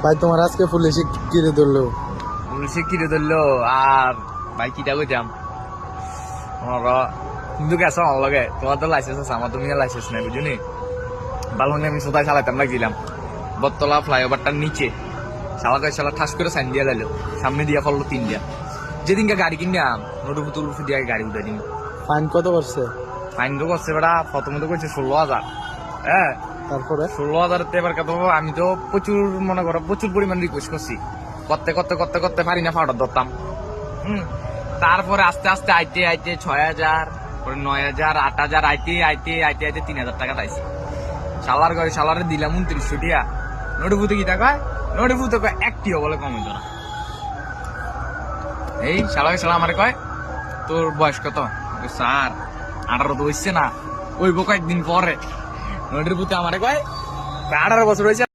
ভাই তোমার আজকে পুলিশে কিরে ধরলো? পুলিশে কিরে ধরলো আর ভাই কিটা কইতাম কিন্তু গেছো আমার লগে, তোমার তো লাইসেন্স আছে, আমার তো মিয়া লাইসেন্স নাই বুঝলি। ভালো আমি সোতায় চালাইতাম লাগছিলাম বটতলা ফ্লাইওভারটার নিচে। শালা ঠাস করে সাইন দিয়ে লাইলো, সামনে দিয়া ফেললো 3 দিয়া। যেদিনকে গাড়ি কিনলাম নটুপুতুর দিয়ে গাড়ি উঠে দিন। ফাইন কত করছে? ফাইন তো করছে বেটা, প্রথমে কইছে 16,000। হ্যাঁ, তারপরে 16,000 এবার কত। আমি তো প্রচুর মনে করো প্রচুর পরিমাণ রিকোয়েস্ট করছি, করতে পারি না, ফাউডার ধরতাম। তারপরে আস্তে আস্তে আইতে 6,000, পরে 9,000, 8,000, আইতে 3,000 টাকা পাইছি। শালার ঘরে শালারে দিলাম 2900 টিয়া। নটিভূতে কি টাকা নটিভূতে কয় একটিও বলে কম হইতো না। এই শালা আমার কয় তোর বয়স কত? স্যার 18 তো হইছে না, ওই কয়েকদিন পরে। নটিভূতে আমার কয় 18 বছর হয়েছে।